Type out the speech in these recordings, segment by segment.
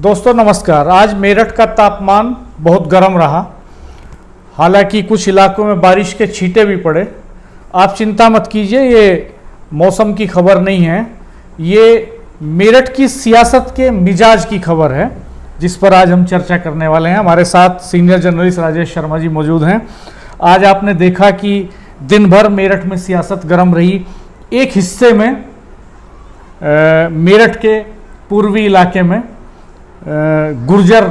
दोस्तों नमस्कार। आज मेरठ का तापमान बहुत गर्म रहा। हालांकि कुछ इलाकों में बारिश के छींटे भी पड़े। आप चिंता मत कीजिए, ये मौसम की खबर नहीं है, ये मेरठ की सियासत के मिजाज की खबर है, जिस पर आज हम चर्चा करने वाले हैं। हमारे साथ सीनियर जर्नलिस्ट राजेश शर्मा जी मौजूद हैं। आज आपने देखा कि दिन भर मेरठ में सियासत गर्म रही। एक हिस्से में मेरठ के पूर्वी इलाके में गुर्जर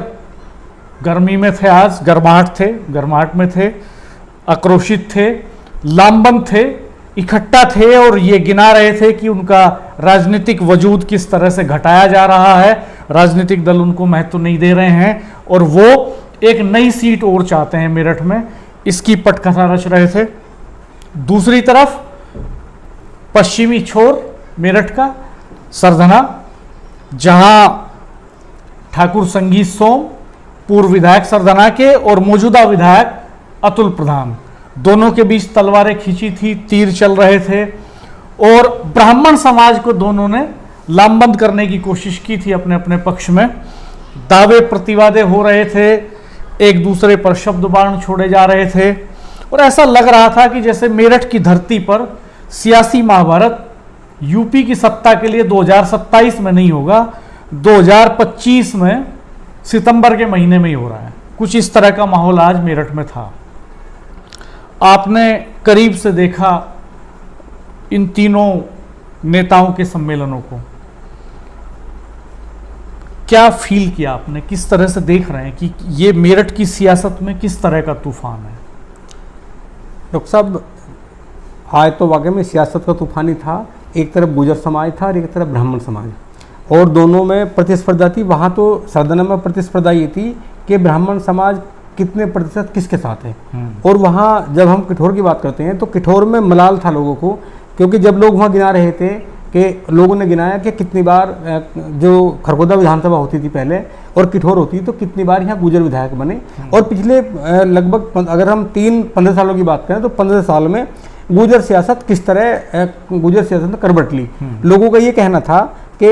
गर्मी में थे, आज गर्माहट में थे, आक्रोशित थे, लामबंद थे, इकट्ठा थे और ये गिना रहे थे कि उनका राजनीतिक वजूद किस तरह से घटाया जा रहा है, राजनीतिक दल उनको महत्व नहीं दे रहे हैं और वो एक नई सीट और चाहते हैं मेरठ में, इसकी पटकथा रच रहे थे। दूसरी तरफ पश्चिमी छोर मेरठ का सरधना, जहां ठाकुर संगीत सोम, पूर्व विधायक सरधना के, और मौजूदा विधायक अतुल प्रधान, दोनों के बीच तलवारें खींची थी, तीर चल रहे थे और ब्राह्मण समाज को दोनों ने लामबंद करने की कोशिश की थी अपने अपने पक्ष में। दावे प्रतिवादे हो रहे थे, एक दूसरे पर शब्द बाण छोड़े जा रहे थे और ऐसा लग रहा था कि जैसे मेरठ की धरती पर सियासी महाभारत यूपी की सत्ता के लिए 2027 में नहीं होगा, 2025 में सितंबर के महीने में ही हो रहा है। कुछ इस तरह का माहौल आज मेरठ में था। आपने करीब से देखा इन तीनों नेताओं के सम्मेलनों को, क्या फील किया आपने, किस तरह से देख रहे हैं कि ये मेरठ की सियासत में किस तरह का तूफान है? डॉक्टर साहब, आज तो वाकई में सियासत का तूफान ही था। एक तरफ गुर्जर समाज था और एक तरफ ब्राह्मण समाज, और दोनों में प्रतिस्पर्धा थी। वहाँ तो सरधना में प्रतिस्पर्धा ये थी कि ब्राह्मण समाज कितने प्रतिशत किसके साथ है, और वहाँ जब हम किठौर की बात करते हैं तो किठौर में मलाल था लोगों को, क्योंकि जब लोग वहाँ गिना रहे थे कि लोगों ने गिनाया कि कितनी बार जो खरगोदा विधानसभा होती थी पहले और किठौर होती तो कितनी बार यहाँ गुर्जर विधायक बने, और पिछले लगभग अगर हम 3-15 सालों की बात करें तो 15 साल में गुर्जर सियासत किस तरह गुर्जर सियासत ने करवट ली। लोगों का ये कहना था कि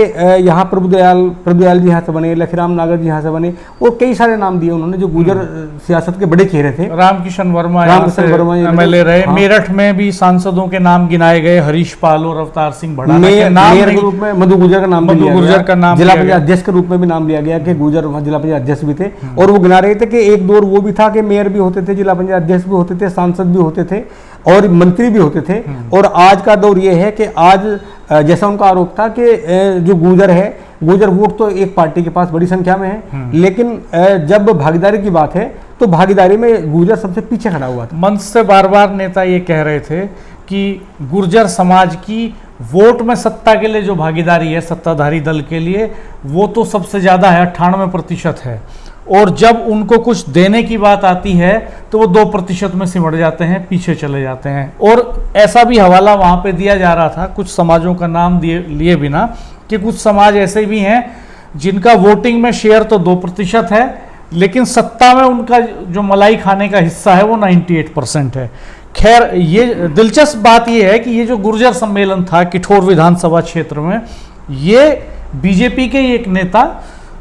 यहाँ प्रभुदयाल जी यहाँ से बने, लखीराम नागर जी यहाँ से बने, और कई सारे नाम दिए उन्होंने जो गुर्जर सियासत के बड़े चेहरे थे। रामकिशन वर्मा एमएलए रहे। हाँ। मेरठ में भी सांसदों के नाम गिनाए गए, हरीश पाल और अवतार सिंह भड़ाना के नाम के रूप में मधु गुर्जर का नाम जिला पंचायत अध्यक्ष के रूप में भी नाम लिया गया कि गुर्जर वहाँ जिला पंचायत अध्यक्ष भी थे, और वो गिना रहे थे कि एक दौर वो भी था कि मेयर भी होते थे, जिला पंचायत अध्यक्ष भी होते थे, सांसद भी होते थे और मंत्री भी होते थे। और आज का दौर ये है कि आज जैसा उनका आरोप था कि जो गुर्जर है, गुर्जर वोट तो एक पार्टी के पास बड़ी संख्या में है, लेकिन जब भागीदारी की बात है तो भागीदारी में गुर्जर सबसे पीछे खड़ा हुआ था। मंच से बार बार नेता ये कह रहे थे कि गुर्जर समाज की वोट में सत्ता के लिए जो भागीदारी है सत्ताधारी दल के लिए, वो तो सबसे ज़्यादा है, 98% है, और जब उनको कुछ देने की बात आती है तो वो 2% में सिमट जाते हैं, पीछे चले जाते हैं। और ऐसा भी हवाला वहाँ पे दिया जा रहा था, कुछ समाजों का नाम लिए बिना, कि कुछ समाज ऐसे भी हैं जिनका वोटिंग में शेयर तो 2% है, लेकिन सत्ता में उनका जो मलाई खाने का हिस्सा है वो 98% है। खैर, ये दिलचस्प बात ये है कि ये जो गुर्जर सम्मेलन था किठौर विधानसभा क्षेत्र में, ये बीजेपी के एक नेता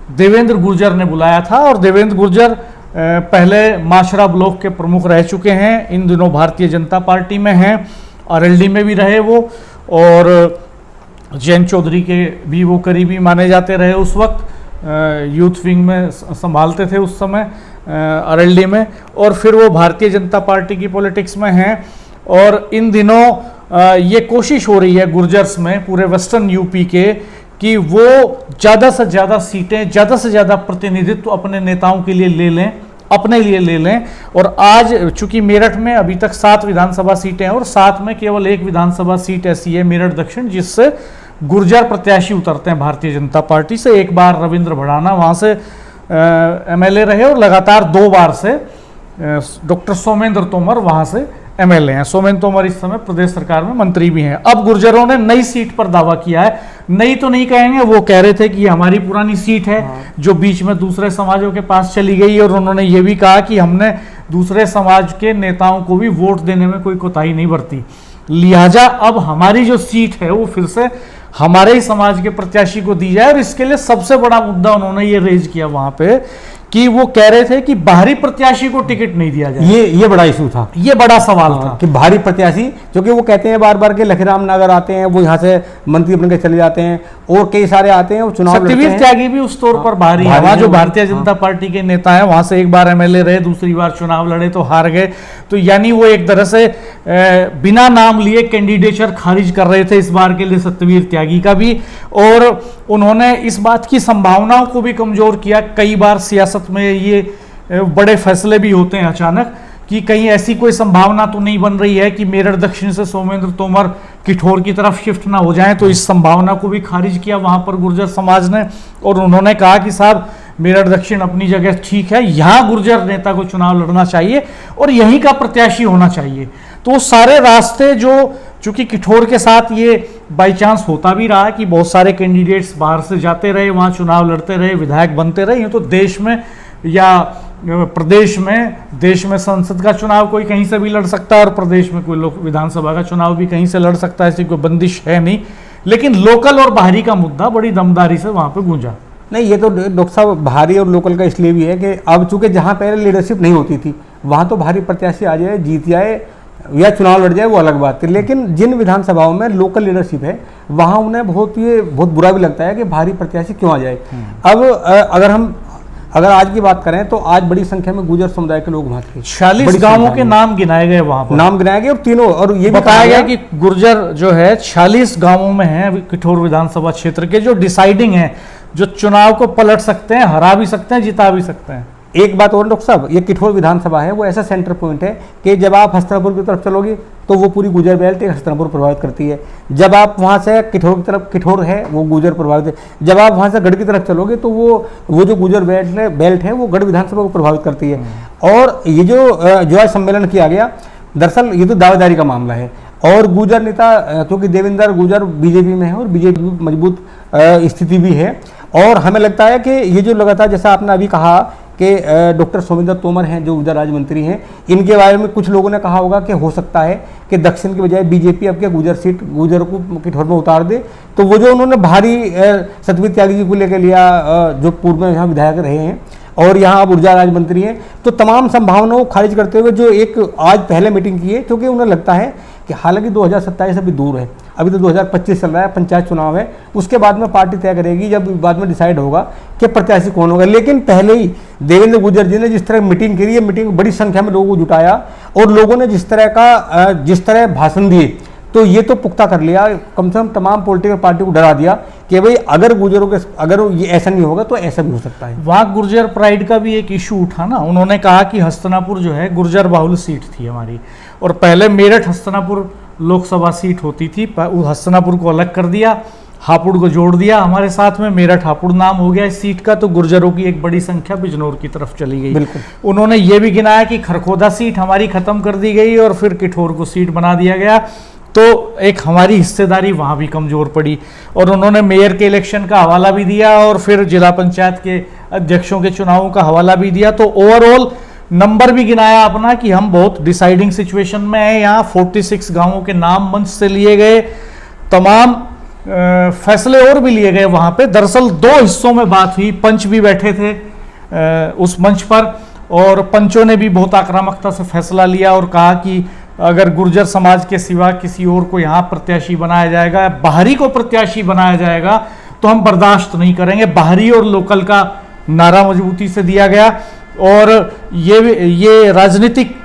देवेंद्र गुर्जर ने बुलाया था, और देवेंद्र गुर्जर पहले माशरा ब्लॉक के प्रमुख रह चुके हैं, इन दिनों भारतीय जनता पार्टी में हैं, आरएलडी में भी रहे वो, और जैन चौधरी के भी वो करीबी माने जाते रहे उस वक्त, यूथ विंग में संभालते थे उस समय आरएलडी में, और फिर वो भारतीय जनता पार्टी की पॉलिटिक्स में हैं। और इन दिनों ये कोशिश हो रही है गुर्जर्स में, पूरे वेस्टर्न यूपी के, कि वो ज़्यादा से ज़्यादा सीटें, ज़्यादा से ज़्यादा प्रतिनिधित्व अपने नेताओं के लिए ले लें, अपने लिए ले लें। और आज चूंकि मेरठ में अभी तक 7 विधानसभा सीटें हैं और 7 में केवल 1 विधानसभा सीट ऐसी है मेरठ दक्षिण, जिससे गुर्जर प्रत्याशी उतरते हैं भारतीय जनता पार्टी से। एक बार रविंद्र भड़ाना वहाँ से एमएलए रहे और लगातार 2 बार से डॉक्टर सोमेंद्र तोमर वहाँ से एमएलए हैं। सोमेंद्र तोमर इस समय प्रदेश सरकार में मंत्री भी हैं। अब गुर्जरों ने नई सीट पर दावा किया है, नई तो नहीं कहेंगे, वो कह रहे थे कि ये हमारी पुरानी सीट है जो बीच में दूसरे समाजों के पास चली गई, और उन्होंने ये भी कहा कि हमने दूसरे समाज के नेताओं को भी वोट देने में कोई कोताही नहीं बरती, लिहाजा अब हमारी जो सीट है वो फिर से हमारे ही समाज के प्रत्याशी को दी जाए। और इसके लिए सबसे बड़ा मुद्दा उन्होंने ये रेज किया वहां पे कि वो कह रहे थे कि बाहरी प्रत्याशी को टिकट नहीं दिया जाए। ये बड़ा इशू था, ये बड़ा सवाल था कि बाहरी प्रत्याशी, क्योंकि वो कहते हैं बार बार के लखीराम नागर आते हैं, वो यहाँ से मंत्री बन के चले जाते हैं, और कई सारे आते हैं वो चुनाव लड़ते हैं। सत्यवीर त्यागी भी उस तौर पर बाहरी है, वहाँ जो भारतीय जनता पार्टी के नेता हैं वहां से एक बार एमएलए रहे, दूसरी बार चुनाव लड़े तो हार गए। तो यानी वो एक तरह से बिना नाम लिए कैंडिडेचर खारिज कर रहे थे इस बार के लिए सत्यवीर त्यागी का भी। और उन्होंने इस बात की संभावनाओं को भी कमजोर किया। कई बार सियासत में ये बड़े फैसले भी होते हैं अचानक कि कहीं ऐसी कोई संभावना तो नहीं बन रही है कि मेरठ दक्षिण से सोमेंद्र तोमर किठौर की तरफ शिफ्ट ना हो जाएं। तो इस संभावना को भी खारिज किया वहां पर गुर्जर समाज ने, और उन्होंने कहा कि साहब मेरठ दक्षिण अपनी जगह ठीक है, यहाँ गुर्जर नेता को चुनाव लड़ना चाहिए और यहीं का प्रत्याशी होना चाहिए। तो सारे रास्ते जो, चूंकि किठौर के साथ ये बाई चांस होता भी रहा कि बहुत सारे कैंडिडेट्स बाहर से जाते रहे, वहाँ चुनाव लड़ते रहे, विधायक बनते रहे। यूँ तो देश में या प्रदेश में, देश में संसद का चुनाव कोई कहीं से भी लड़ सकता है और प्रदेश में कोई लोक विधानसभा का चुनाव भी कहीं से लड़ सकता है, ऐसी कोई बंदिश है नहीं। लेकिन लोकल और बाहरी का मुद्दा बड़ी दमदारी से वहाँ पे गूंजा। नहीं, ये तो डॉक्टर साहब बाहरी और लोकल का इसलिए भी है कि अब चूंकि जहाँ पहले लीडरशिप नहीं होती थी वहाँ तो बाहरी प्रत्याशी आ जाए, जीत जाए या चुनाव लड़ जाए, वो अलग बात थी। लेकिन जिन विधानसभाओं में लोकल लीडरशिप है वहाँ उन्हें बहुत बुरा भी लगता है कि बाहरी प्रत्याशी क्यों आ जाए। अब अगर आज की बात करें तो आज बड़ी संख्या में गुर्जर समुदाय के लोग वहाँ थे। 46 गांवों के नाम गिनाए गए वहां पर, नाम गिनाए गए, और तीनों, और ये बताया गया कि गुर्जर जो है 46 गांवों में है किठौर विधानसभा क्षेत्र के, जो डिसाइडिंग है, जो चुनाव को पलट सकते हैं, हरा भी सकते हैं, जिता भी सकते हैं। एक बात और डॉक्टर साहब, ये किठौर विधानसभा है वो ऐसा सेंटर पॉइंट है कि जब आप हस्तिनापुर की तरफ चलोगे तो वो पूरी गुर्जर बेल्ट एक हस्तिनापुर प्रभावित करती है। जब आप वहाँ से किठौर की तरफ, किठौर है वो गुर्जर प्रभावित है। जब आप वहाँ से गढ़ की तरफ चलोगे तो वो जो गुर्जर बेल्ट है वो गढ़ विधानसभा को प्रभावित करती है। और ये जो आज सम्मेलन किया गया, दरअसल ये तो दावेदारी का मामला है। और गुर्जर नेता, क्योंकि देवेंद्र गुर्जर बीजेपी में है और बीजेपी मजबूत स्थिति भी है, और हमें लगता है कि ये जो लगातार, जैसा आपने अभी कहा कि डॉक्टर सोमेंद्र तोमर हैं जो ऊर्जा राज्य मंत्री हैं, इनके बारे में कुछ लोगों ने कहा होगा कि हो सकता है कि दक्षिण के बजाय बीजेपी अब के गुर्जर को किठौर में उतार दे। तो वो जो उन्होंने भारी सत्यवीर त्यागी जी को लेकर लिया, जो पूर्व में यहाँ विधायक रहे हैं और यहाँ अब ऊर्जा राज्य मंत्री हैं, तो तमाम संभावनाओं को खारिज करते हुए जो एक आज पहले मीटिंग की है, क्योंकि उन्हें लगता है कि हालांकि 2027 अभी दूर है, अभी तो 2025 चल रहा है, पंचायत चुनाव है, उसके बाद में पार्टी तय करेगी, जब बाद में डिसाइड होगा कि प्रत्याशी कौन होगा। लेकिन पहले ही देवेंद्र गुर्जर जी ने जिस तरह मीटिंग करी है, मीटिंग बड़ी संख्या में लोगों को जुटाया और लोगों ने जिस तरह भाषण दिए, तो ये तो पुख्ता कर लिया, कम से कम तमाम पॉलिटिकल पार्टी को डरा दिया कि भाई अगर गुर्जरों के, अगर ये ऐसा नहीं होगा तो ऐसा भी हो सकता है। वहाँ गुर्जर प्राइड का भी एक इशू उठा ना, उन्होंने कहा कि हस्तिनापुर जो है गुर्जर बाहुल सीट थी हमारी, और पहले मेरठ हस्तिनापुर लोकसभा सीट होती थी, हस्तिनापुर को अलग कर दिया, हापुड़ को जोड़ दिया हमारे साथ में, मेरठ हापुड़ नाम हो गया इस सीट का। तो गुर्जरों की एक बड़ी संख्या बिजनौर की तरफ चली गई। उन्होंने ये भी गिनाया कि खरखोदा सीट हमारी खत्म कर दी गई और फिर किठौर को सीट बना दिया गया, तो एक हमारी हिस्सेदारी वहां भी कमजोर पड़ी। और उन्होंने मेयर के इलेक्शन का हवाला भी दिया और फिर जिला पंचायत के अध्यक्षों के चुनावों का हवाला भी दिया। तो ओवरऑल नंबर भी गिनाया अपना कि हम बहुत डिसाइडिंग सिचुएशन में हैं। यहाँ 46 गांवों के नाम मंच से लिए गए, तमाम फैसले और भी लिए गए वहां पे। दरअसल 2 हिस्सों में बात हुई, पंच भी बैठे थे उस मंच पर, और पंचों ने भी बहुत आक्रामकता से फैसला लिया और कहा कि अगर गुर्जर समाज के सिवा किसी और को यहाँ प्रत्याशी बनाया जाएगा, बाहरी को प्रत्याशी बनाया जाएगा, तो हम बर्दाश्त नहीं करेंगे। बाहरी और लोकल का नारा मजबूती से दिया गया। और ये राजनीतिक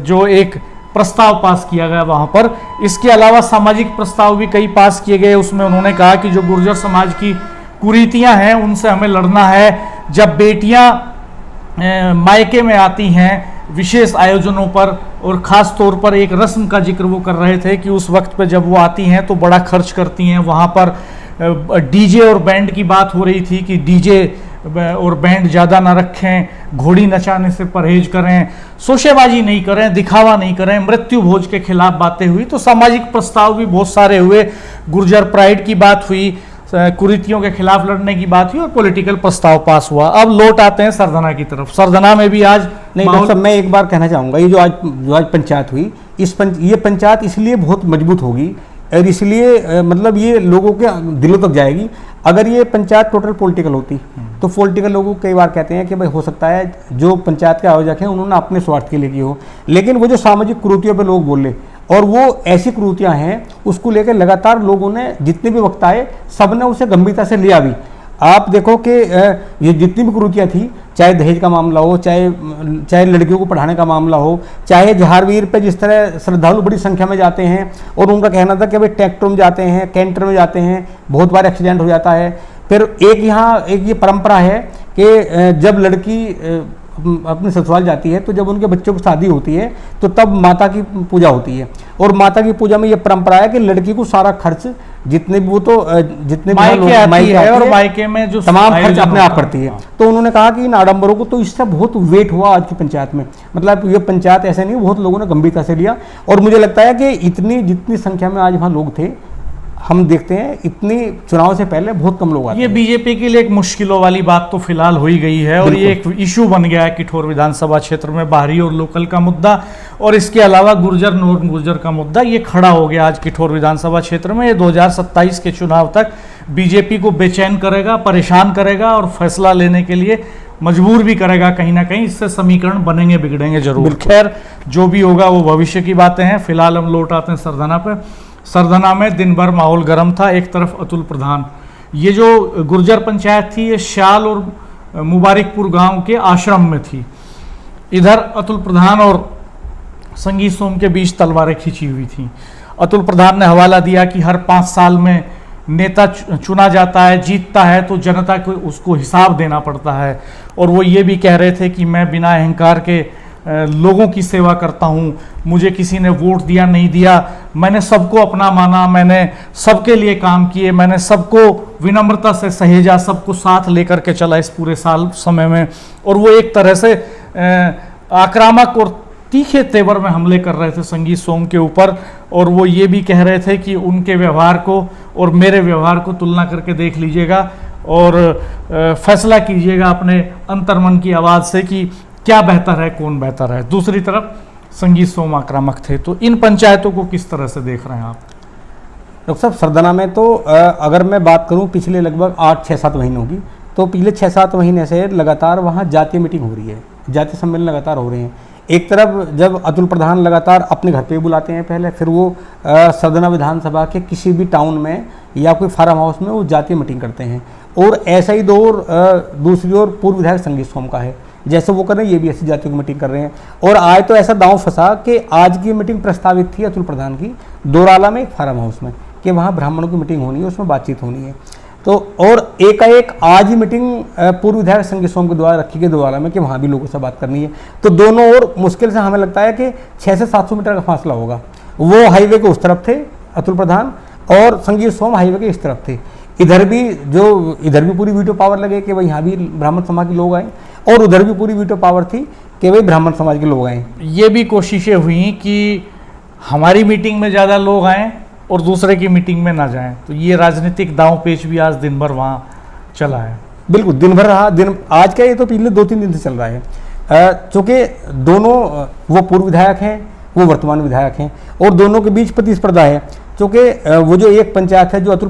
जो एक प्रस्ताव पास किया गया वहां पर, इसके अलावा सामाजिक प्रस्ताव भी कई पास किए गए। उसमें उन्होंने कहा कि जो गुर्जर समाज की कुरीतियां हैं उनसे हमें लड़ना है। जब बेटियां मायके में आती हैं विशेष आयोजनों पर, और ख़ास तौर पर एक रस्म का जिक्र वो कर रहे थे कि उस वक्त पे जब वो आती हैं तो बड़ा खर्च करती हैं। वहाँ पर डीजे और बैंड की बात हो रही थी कि डीजे और बैंड ज़्यादा ना रखें, घोड़ी नचाने से परहेज करें, शोशेबाजी नहीं करें, दिखावा नहीं करें, मृत्यु भोज के खिलाफ बातें हुई। तो सामाजिक प्रस्ताव भी बहुत सारे हुए, गुर्जर प्राइड की बात हुई, कुरीतियों के खिलाफ लड़ने की बात हुई और पॉलिटिकल प्रस्ताव पास हुआ। अब लौट आते हैं सरधना की तरफ। सरधना में भी आज नहीं, डॉक्टर साहब मैं एक बार कहना चाहूँगा, ये जो आज पंचायत हुई, ये पंचायत इसलिए बहुत मजबूत होगी और इसलिए मतलब ये लोगों के दिलों तक जाएगी। अगर ये पंचायत टोटल पॉलिटिकल होती तो पॉलिटिकल लोगों कई बार कहते हैं कि भाई हो सकता है जो पंचायत के आयोजक हैं उन्होंने अपने स्वार्थ के लिए की हो, लेकिन वो जो सामाजिक कुरीतियों पे लोग बोले और वो ऐसी कुरीतियां हैं उसको लेकर लगातार लोगों ने जितने भी वक्त आए सब ने उसे गंभीरता से लिया भी। आप देखो कि ये जितनी भी कुरीतियाँ थी, चाहे दहेज का मामला हो, चाहे लड़कियों को पढ़ाने का मामला हो, चाहे जहारवीर पे जिस तरह श्रद्धालु बड़ी संख्या में जाते हैं और उनका कहना था कि भाई ट्रैक्टर में जाते हैं, कैंटर में जाते हैं, बहुत बार एक्सीडेंट हो जाता है। फिर एक ये परंपरा है कि जब लड़की अपने ससुराल जाती है तो जब उनके बच्चों की शादी होती है तो तब माता की पूजा होती है, और माता की पूजा में ये परंपरा है कि लड़की को सारा खर्च जितने भी वो तो जितने मायके है और मायके में जो तमाम खर्च अपने आप करती है। तो उन्होंने कहा कि इन आडंबरों को तो इससे बहुत वेट हुआ आज की पंचायत में, मतलब ये पंचायत ऐसे नहीं, बहुत लोगों ने गंभीरता से लिया। और मुझे लगता है कि जितनी संख्या में आज वहाँ लोग थे, हम देखते हैं इतनी चुनाव से पहले बहुत कम लोग आते ये बीजेपी के लिए एक मुश्किलों वाली बात तो फिलहाल हो ही गई है और ये एक इशू बन गया है किठौर विधानसभा क्षेत्र में, बाहरी और लोकल का मुद्दा, और इसके अलावा गुर्जर नॉन गुर्जर का मुद्दा ये खड़ा हो गया आज किठौर विधानसभा क्षेत्र में। ये 2027 के चुनाव तक बीजेपी को बेचैन करेगा, परेशान करेगा और फैसला लेने के लिए मजबूर भी करेगा कहीं ना कहीं। इससे समीकरण बनेंगे बिगड़ेंगे जरूर। खैर जो भी होगा वो भविष्य की बातें हैं। फिलहाल हम लौट आते हैं सरधना पे। सरधना में दिन भर माहौल गर्म था। एक तरफ अतुल प्रधान, ये जो गुर्जर पंचायत थी ये श्याल और मुबारकपुर गांव के आश्रम में थी। इधर अतुल प्रधान और संगीत सोम के बीच तलवारें खींची हुई थी। अतुल प्रधान ने हवाला दिया कि हर 5 साल में नेता चुना जाता है, जीतता है तो जनता को उसको हिसाब देना पड़ता है। और वो ये भी कह रहे थे कि मैं बिना अहंकार के लोगों की सेवा करता हूँ, मुझे किसी ने वोट दिया नहीं दिया, मैंने सबको अपना माना, मैंने सबके लिए काम किए, मैंने सबको विनम्रता से सहेजा, सबको साथ लेकर के चला इस पूरे साल समय में। और वो एक तरह से आक्रामक और तीखे तेवर में हमले कर रहे थे संगीत सोम के ऊपर। और वो ये भी कह रहे थे कि उनके व्यवहार को और मेरे व्यवहार को तुलना करके देख लीजिएगा और फैसला कीजिएगा अपने अंतर्मन की आवाज़ से कि क्या बेहतर है, कौन बेहतर है। दूसरी तरफ संगीत सोम आक्रामक थे। तो इन पंचायतों को किस तरह से देख रहे हैं आप? डॉक्टर साहब, सरधना में तो अगर मैं बात करूं पिछले लगभग 8-6-7 महीनों की, तो पिछले 6-7 महीने से लगातार वहां जातीय मीटिंग हो रही है, जातीय सम्मेलन लगातार हो रहे हैं। एक तरफ जब अतुल प्रधान लगातार अपने घर पे बुलाते हैं पहले, फिर वो सरधना विधानसभा के किसी भी टाउन में या कोई फार्म हाउस में वो जातीय मीटिंग करते हैं। और ऐसा ही दौर दूसरी ओर पूर्व विधायक संगीत सोम का है, जैसे वो कर रहे हैं ये भी ऐसी जातियों की मीटिंग कर रहे हैं। और आज तो ऐसा दांव फंसा कि आज की मीटिंग प्रस्तावित थी अतुल प्रधान की दोराला में एक फार्म हाउस में, कि वहाँ ब्राह्मणों की मीटिंग होनी है, उसमें बातचीत होनी है। तो और एकाएक आज ही मीटिंग पूर्व विधायक संगीत सोम के द्वारा रखी गई दोराला में कि वहाँ भी लोगों से बात करनी है। तो दोनों ओर मुश्किल से हमें लगता है कि 600 से 700 मीटर का फासला होगा। वो हाईवे के उस तरफ थे अतुल प्रधान और संगीत सोम हाईवे के इस तरफ थे। इधर भी पूरी वीटो पावर लगे कि भाई यहाँ भी ब्राह्मण समाज के लोग आए, और उधर भी पूरी वीटो पावर थी कि भाई ब्राह्मण समाज के लोग आए। ये भी कोशिशें हुई कि हमारी मीटिंग में ज़्यादा लोग आएँ और दूसरे की मीटिंग में ना जाएं। तो ये राजनीतिक दांव पेच भी आज दिन भर वहाँ चला है। बिल्कुल दिन भर रहा। आज का ये तो पिछले 2-3 दिन से चल रहा है। चूँकि दोनों वो पूर्व विधायक हैं, वो वर्तमान विधायक हैं, और दोनों के बीच प्रतिस्पर्धा है। चूँकि वो जो एक पंचायत है जो अतुल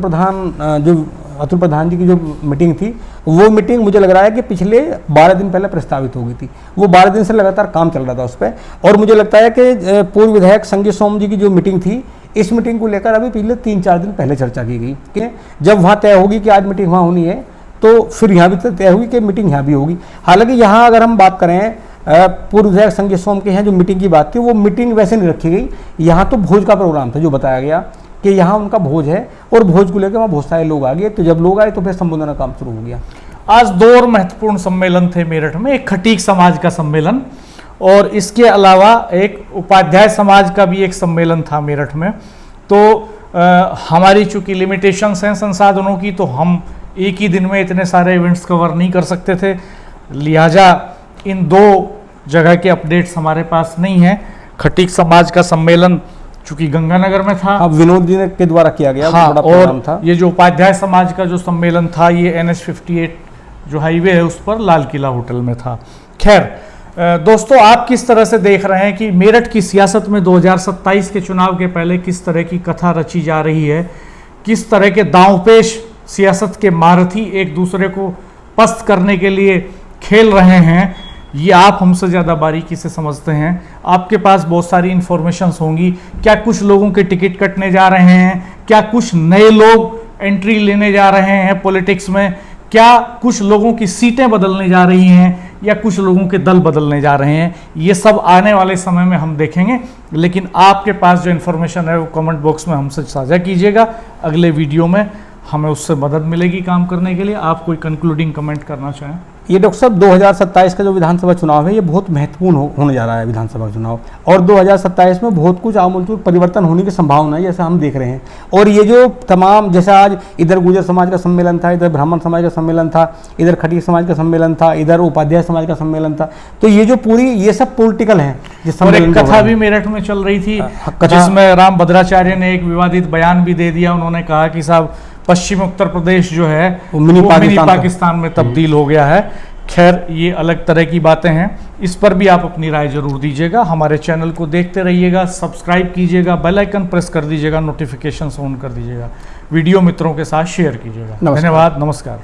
प्रधान जी की जो मीटिंग थी, वो मीटिंग मुझे लग रहा है कि पिछले 12 दिन पहले प्रस्तावित हो गई थी। वो 12 दिन से लगातार काम चल रहा था उस पर। और मुझे लगता है कि पूर्व विधायक संगीत सोम जी की जो मीटिंग थी, इस मीटिंग को लेकर अभी पिछले 3-4 दिन पहले चर्चा की गई कि जब वहाँ तय होगी कि आज मीटिंग वहाँ होनी है, तो फिर यहाँ भी तय होगी कि मीटिंग यहाँ भी होगी। हालांकि यहाँ अगर हम बात करें पूर्व विधायक संगीत सोम के यहाँ जो मीटिंग की बात थी, वो मीटिंग वैसे नहीं रखी गई। यहाँ तो भोज का प्रोग्राम था, जो बताया गया कि यहाँ उनका भोज है, और भोज को लेकर वहाँ बहुत सारे लोग आ गए। तो जब लोग आए तो फिर संबोधन का काम शुरू हो गया। आज 2 और महत्वपूर्ण सम्मेलन थे मेरठ में। एक खटीक समाज का सम्मेलन और इसके अलावा एक उपाध्याय समाज का भी एक सम्मेलन था मेरठ में। तो हमारी चूंकि लिमिटेशंस हैं संसाधनों की, तो हम एक ही दिन में इतने सारे इवेंट्स कवर नहीं कर सकते थे, लिहाजा इन 2 जगह के अपडेट्स हमारे पास नहीं हैं। खटीक समाज का सम्मेलन चूंकि गंगानगर में था, विनोद जी के द्वारा किया गया, हाँ, बड़ा प्रोग्राम था। ये जो उपाध्याय समाज का जो सम्मेलन था, ये NH 58 जो हाईवे है उस पर लाल किला होटल में था। खैर, दोस्तों, आप किस तरह से देख रहे हैं कि मेरठ की सियासत में 2027 के चुनाव के पहले किस तरह की कथा रची जा रही है, किस तरह के दांवपेश सियासत के महारथी एक दूसरे को पस्त करने के लिए खेल रहे हैं, ये आप हमसे ज़्यादा बारीकी से समझते हैं। आपके पास बहुत सारी इंफॉर्मेशंस होंगी। क्या कुछ लोगों के टिकट कटने जा रहे हैं? क्या कुछ नए लोग एंट्री लेने जा रहे हैं पॉलिटिक्स में? क्या कुछ लोगों की सीटें बदलने जा रही हैं या कुछ लोगों के दल बदलने जा रहे हैं? ये सब आने वाले समय में हम देखेंगे। लेकिन आपके पास जो इन्फॉर्मेशन है वो कमेंट बॉक्स में हमसे साझा कीजिएगा। अगले वीडियो में हमें उससे मदद मिलेगी काम करने के लिए। आप कोई कंक्लूडिंग कमेंट करना चाहें? ये डॉक्टर साहब 2027 का जो विधानसभा चुनाव है ये बहुत महत्वपूर्ण होने जा रहा है विधानसभा चुनाव, और 2027 में बहुत कुछ आमूलचूल परिवर्तन होने की संभावना है जैसा हम देख रहे हैं। और ये जो तमाम, जैसा आज इधर गुर्जर समाज का सम्मेलन था, इधर ब्राह्मण समाज का सम्मेलन था, इधर खटीक समाज का सम्मेलन था, इधर उपाध्याय समाज का सम्मेलन था, तो ये जो पूरी ये सब पॉलिटिकल है। और एक कथा भी मेरठ में चल रही थी जिसमें राम भद्राचार्य ने एक विवादित बयान भी दे दिया। उन्होंने कहा कि साहब पश्चिम उत्तर प्रदेश जो है वो मिनी पाकिस्तान में तब्दील हो गया है। खैर, ये अलग तरह की बातें हैं, इस पर भी आप अपनी राय जरूर दीजिएगा। हमारे चैनल को देखते रहिएगा, सब्सक्राइब कीजिएगा, बेल आइकन प्रेस कर दीजिएगा, नोटिफिकेशन ऑन कर दीजिएगा, वीडियो मित्रों के साथ शेयर कीजिएगा। धन्यवाद, नमस्कार।